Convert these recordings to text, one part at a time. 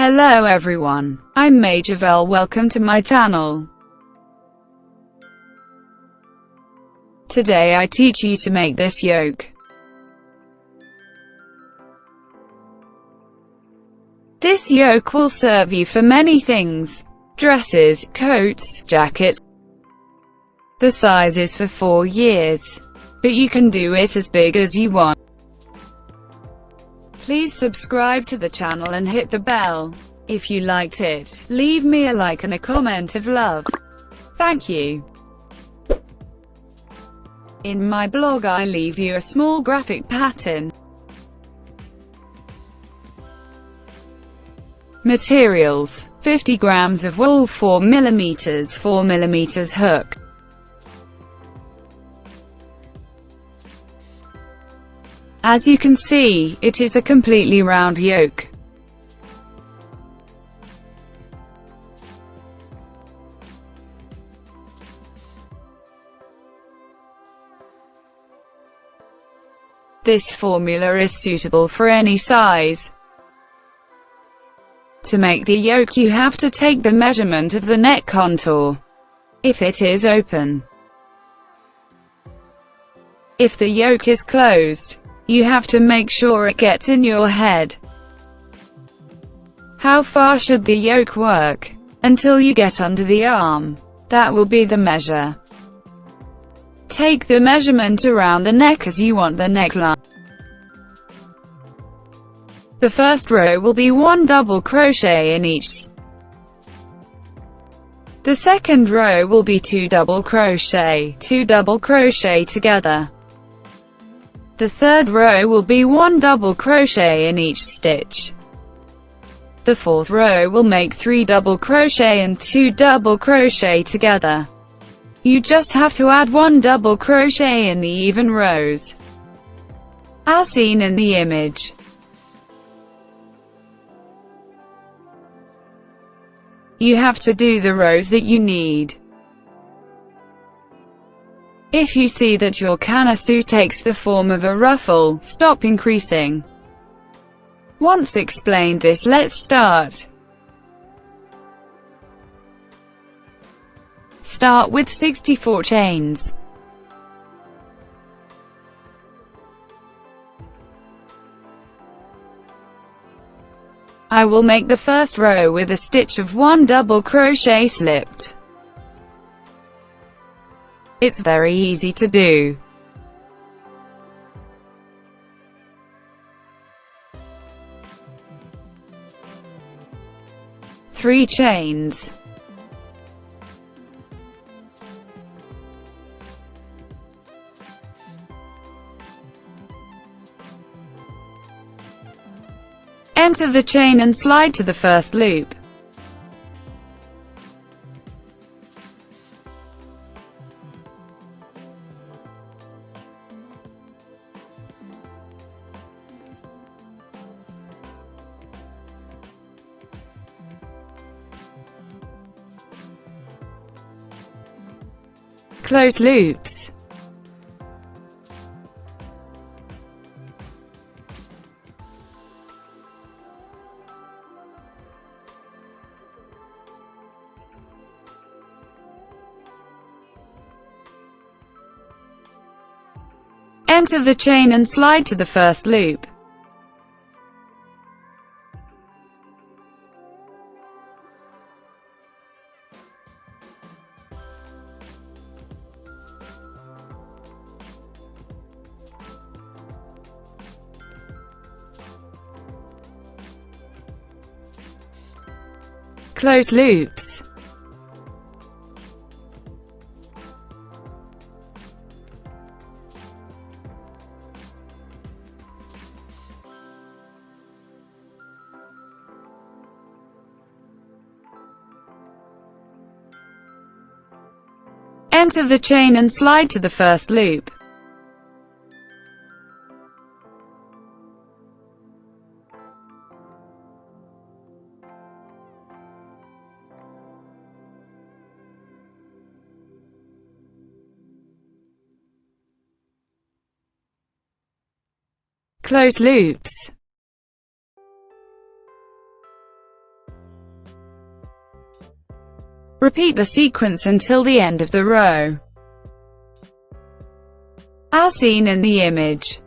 Hello everyone, I'm Majovel. Welcome to my channel. Today I teach you to make this yoke. This yoke will serve you for many things: dresses, coats, jackets. The size is for 4 years, but you can do it as big as you want. Please subscribe to the channel and hit the bell. If you liked it, leave me a like and a comment of love. Thank you. In my blog I leave you a small graphic pattern. Materials: 50 grams of wool, 4mm hook. As you can see, it is a completely round yoke. This formula is suitable for any size. To make the yoke you have to take the measurement of the neck contour, if it is open. If the yoke is closed, you have to make sure it gets in your head. How far should the yoke work? Until you get under the arm. That will be the measure. Take the measurement around the neck as you want the neckline. The first row will be 1 double crochet in each. The second row will be 2 double crochet together. The third row will be 1 double crochet in each stitch. The fourth row will make 3 double crochet and 2 double crochet together. You just have to add 1 double crochet in the even rows, as seen in the image. You have to do the rows that you need. If you see that your canasu takes the form of a ruffle, stop increasing. Once explained this, let's start. Start with 64 chains. I will make the first row with a stitch of 1 double crochet slipped. It's very easy to do. Three chains. Enter the chain and slide to the first loop. Close loops. Enter the chain and slide to the first loop. Close loops. Enter the chain and slide to the first loop. Close loops. Repeat the sequence until the end of the row, as seen in the image.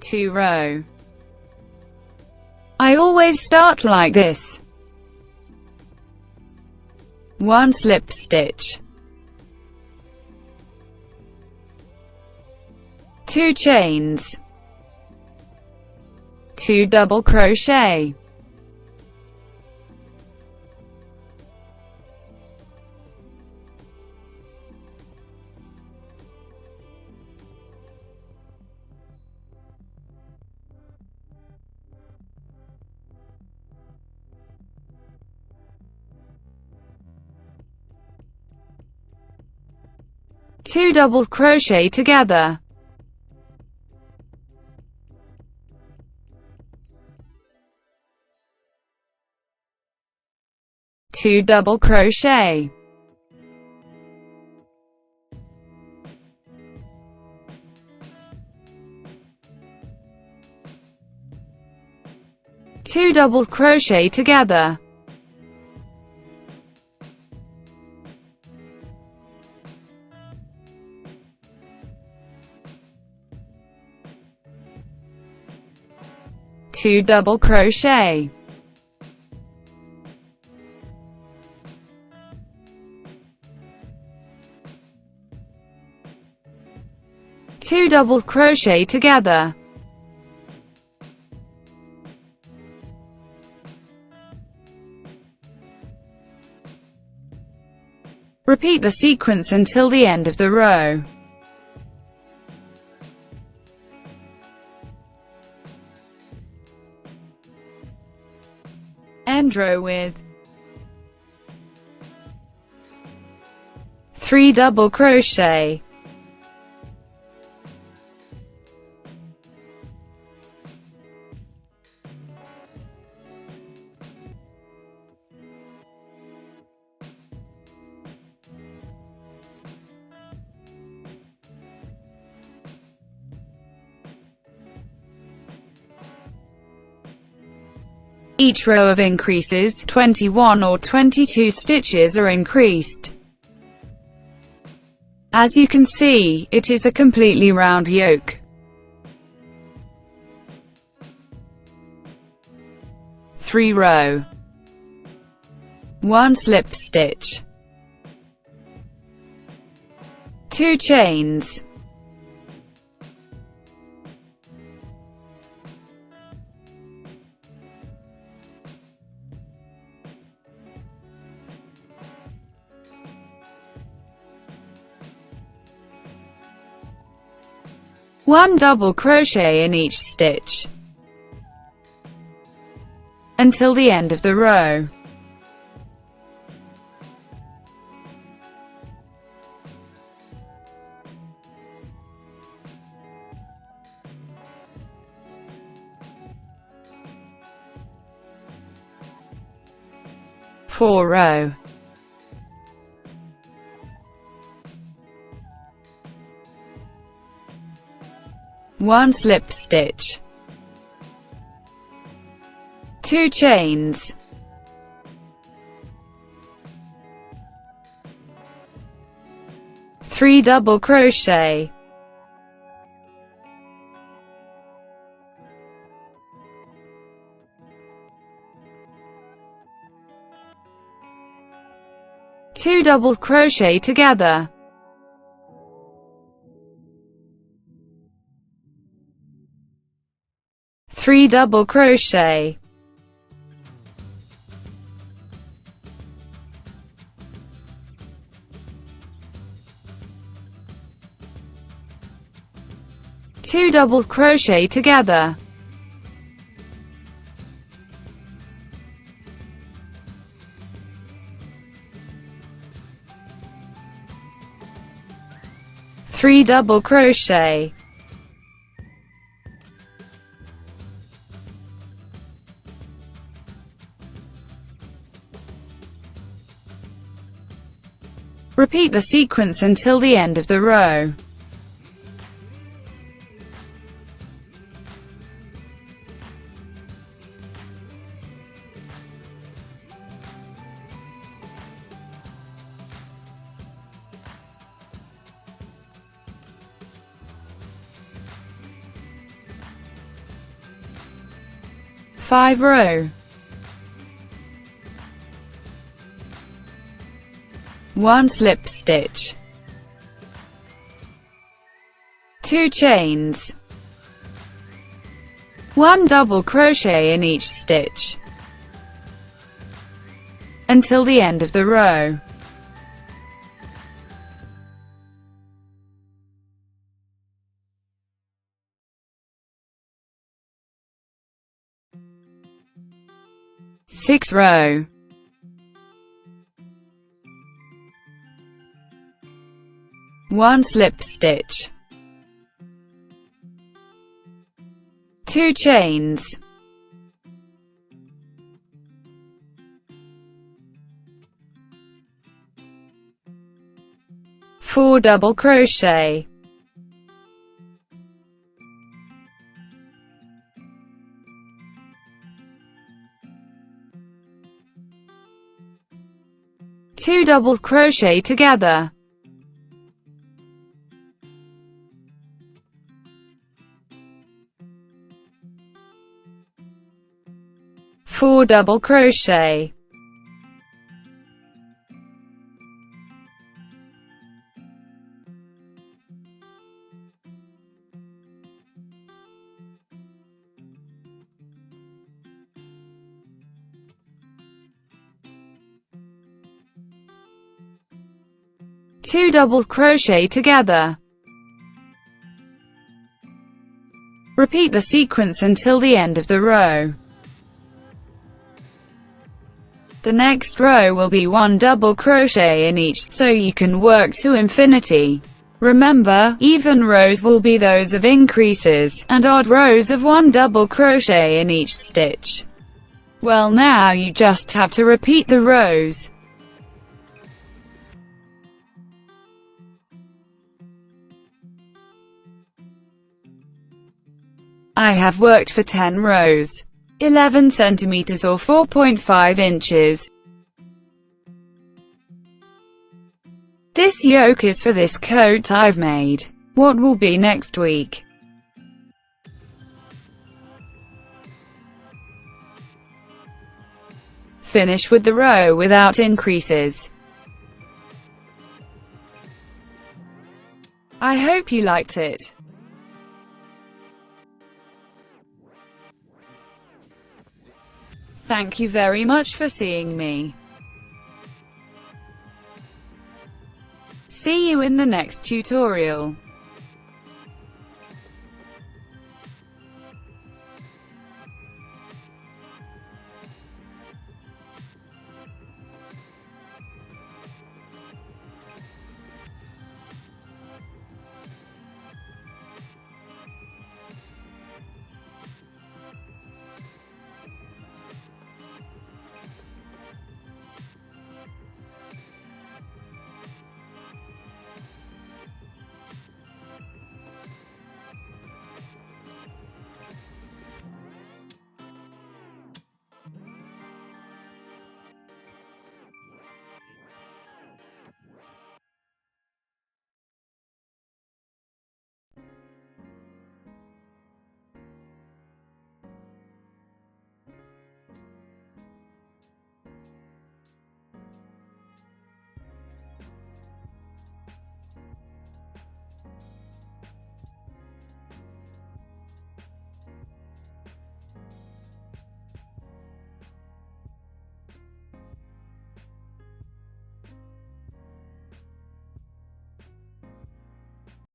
Two row. I always start like this. 1 slip stitch, 2 chains, 2 double crochet, 2 double crochet together, 2 double crochet, 2 double crochet together, two double crochet, 2 double crochet together, repeat the sequence until the end of the row. End row with 3 double crochet, Each row of increases, 21 or 22 stitches are increased. As you can see, it is a completely round yoke. 3 row, 1 slip stitch, 2 chains, 1 double crochet in each stitch until the end of the row. Four row, 1 slip stitch, 2 chains, 3 double crochet, 2 double crochet together, 3 double crochet, 2 double crochet together, 3 double crochet, repeat the sequence until the end of the row. Five row, 1 slip stitch, 2 chains, 1 double crochet in each stitch until the end of the row. Six row, 1 slip stitch, 2 chains, 4 double crochet, 2 double crochet together, 4 double crochet, 2 double crochet together. Repeat the sequence until the end of the row. The next row will be 1 double crochet in each, so you can work to infinity. Remember, even rows will be those of increases, and odd rows of 1 double crochet in each stitch. Well, now you just have to repeat the rows. I have worked for 10 rows. 11 centimeters or 4.5 inches. This yoke is for this coat I've made. What will be next week? Finish with the row without increases. I hope you liked it. Thank you very much for seeing me. See you in the next tutorial.